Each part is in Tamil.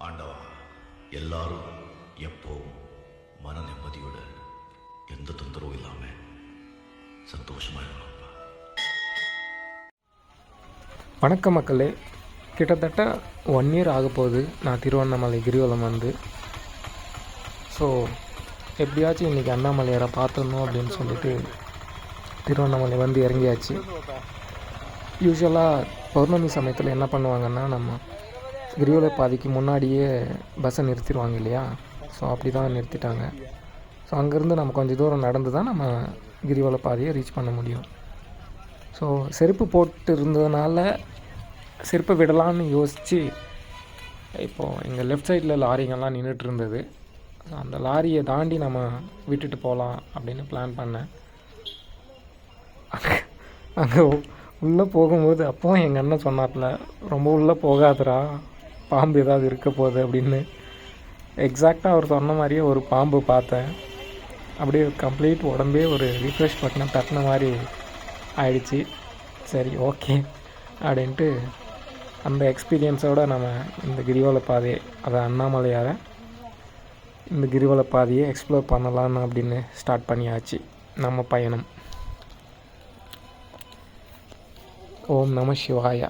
ஆண்டவா, எல்லாரும் எப்போவும் மன நிம்மதியோட எந்த தொந்தரவும் இல்லாமல் சந்தோஷமாக இருக்கணும்ப்பா. வணக்கம் மக்களே, கிட்டத்தட்ட 1 இயர் ஆக போகுது நான் திருவண்ணாமலை கிரிவலம் வந்து. ஸோ எப்படியாச்சும் இன்றைக்கி அண்ணாமலையாரை பார்த்துடணும் அப்படின்னு சொல்லிட்டு திருவண்ணாமலை வந்து இறங்கியாச்சு. யூஸ்வலாக பௌர்ணமி சமயத்தில் என்ன பண்ணுவாங்கன்னா, நம்ம கிரிவல பாதைக்கு முன்னாடியே பஸ்ஸை நிறுத்திடுவாங்க இல்லையா. ஸோ அப்படி தான் நிறுத்திட்டாங்க. ஸோ அங்கேருந்து நம்ம கொஞ்சம் தூரம் நடந்து தான் நம்ம கிரிவல பாதையை ரீச் பண்ண முடியும். ஸோ செருப்பு போட்டு இருந்ததுனால செருப்பை விடலான்னு யோசித்து இப்போது எங்கள் லெஃப்ட் சைடில் லாரிங்கெல்லாம் நின்றுட்டு இருந்தது. ஸோ அந்த லாரியை தாண்டி நம்ம விட்டுட்டு போகலாம் அப்படின்னு பிளான் பண்ணேன். அங்கே உள்ளே போகும்போது அப்போவும் எங்கள் அண்ணன் சொன்னார்ல, ரொம்ப உள்ளே போகாதரா, பாம்பு ஏதாவது இருக்க போகுது அப்படின்னு. எக்ஸாக்டாக அவர் சொன்ன மாதிரியே ஒரு பாம்பு பார்த்தேன். அப்படியே கம்ப்ளீட் உடம்பே ஒரு ரீஃப்ரெஷ் பட்டனை தட்டின மாதிரி ஆயிடுச்சு. சரி, ஓகே அப்படின்ட்டு அந்த எக்ஸ்பீரியன்ஸோடு நம்ம இந்த கிரிவல பாதையை, அதை அண்ணாமலையாரை இந்த கிரிவல பாதையை எக்ஸ்ப்ளோர் பண்ணலான்னு அப்படின்னு ஸ்டார்ட் பண்ணியாச்சு நம்ம பயணம். ஓம் நம சிவாயா.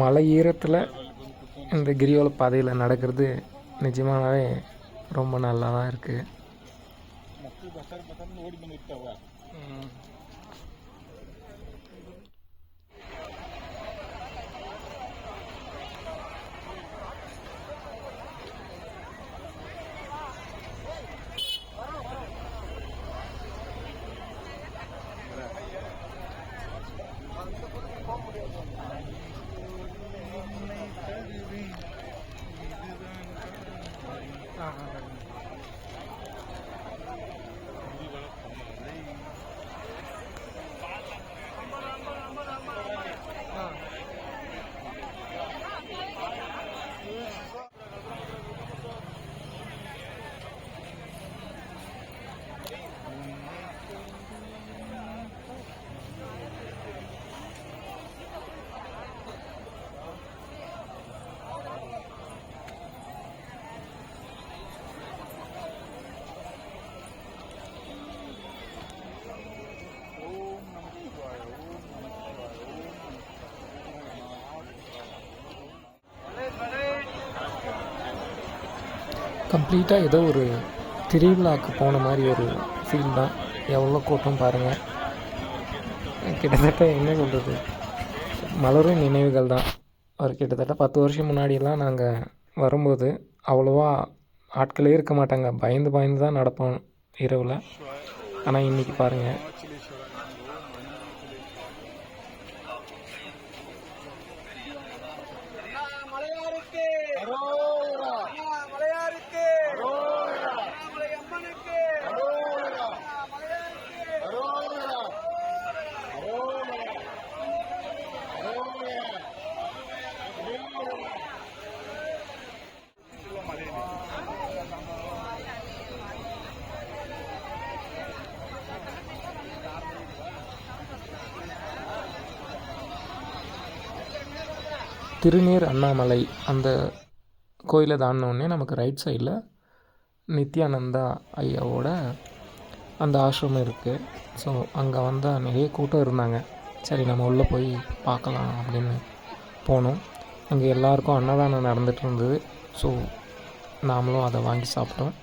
மலை ஈரத்தில் இந்த கிரிவல பாதையில் நடக்கிறது நிஜமாகவே ரொம்ப நல்லா தான் இருக்குது. கம்ப்ளீட்டாக ஏதோ ஒரு திருவிழாவுக்கு போன மாதிரி ஒரு ஃபீல் தான். எவ்வளோ கூட்டம் பாருங்கள். கிட்டத்தட்ட என்ன சொல்கிறது, மலரும் நினைவுகள் தான். ஒரு கிட்டத்தட்ட 10 வருஷம் முன்னாடியெல்லாம் நாங்கள் வரும்போது அவ்வளோவா ஆட்களே இருக்க மாட்டாங்க. பயந்து பயந்து தான் நடப்போம் இரவில். ஆனால் இன்றைக்கி பாருங்கள், திருநீர் அண்ணாமலை அந்த கோயிலை தாண்டினோடனே நமக்கு ரைட் சைடில் நித்யானந்தா ஐயாவோட அந்த ஆசிரமம் இருக்குது. ஸோ அங்கே வந்தால் நிறைய கூட்டம் இருந்தாங்க. சரி, நம்ம உள்ளே போய் பார்க்கலாம் அப்படின்னு போனோம். அங்கே எல்லாருக்கும் அன்னதானம் நடந்துகிட்டு இருந்தது. ஸோ நாமளும் அதை வாங்கி சாப்பிட்டோம்.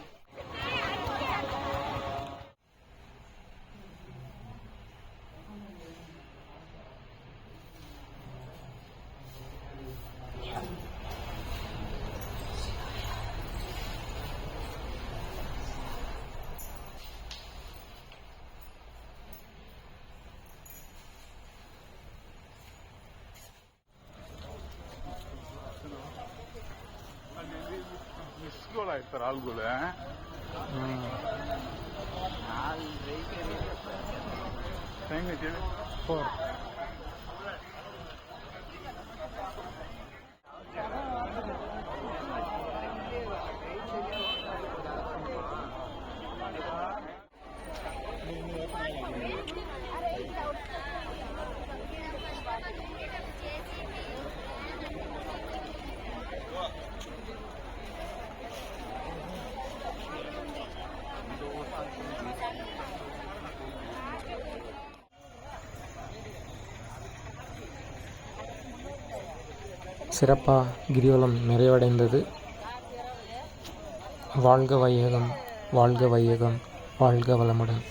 ಇರ್ತಾರೆ ಆಳುಗಳು. ಹೆಂಗೈತಿ 4 சிறப்பாக கிரிவலம் நிறைவடைந்தது. வாழ்க வையகம், வாழ்க வையகம், வாழ்க வளமுடன்.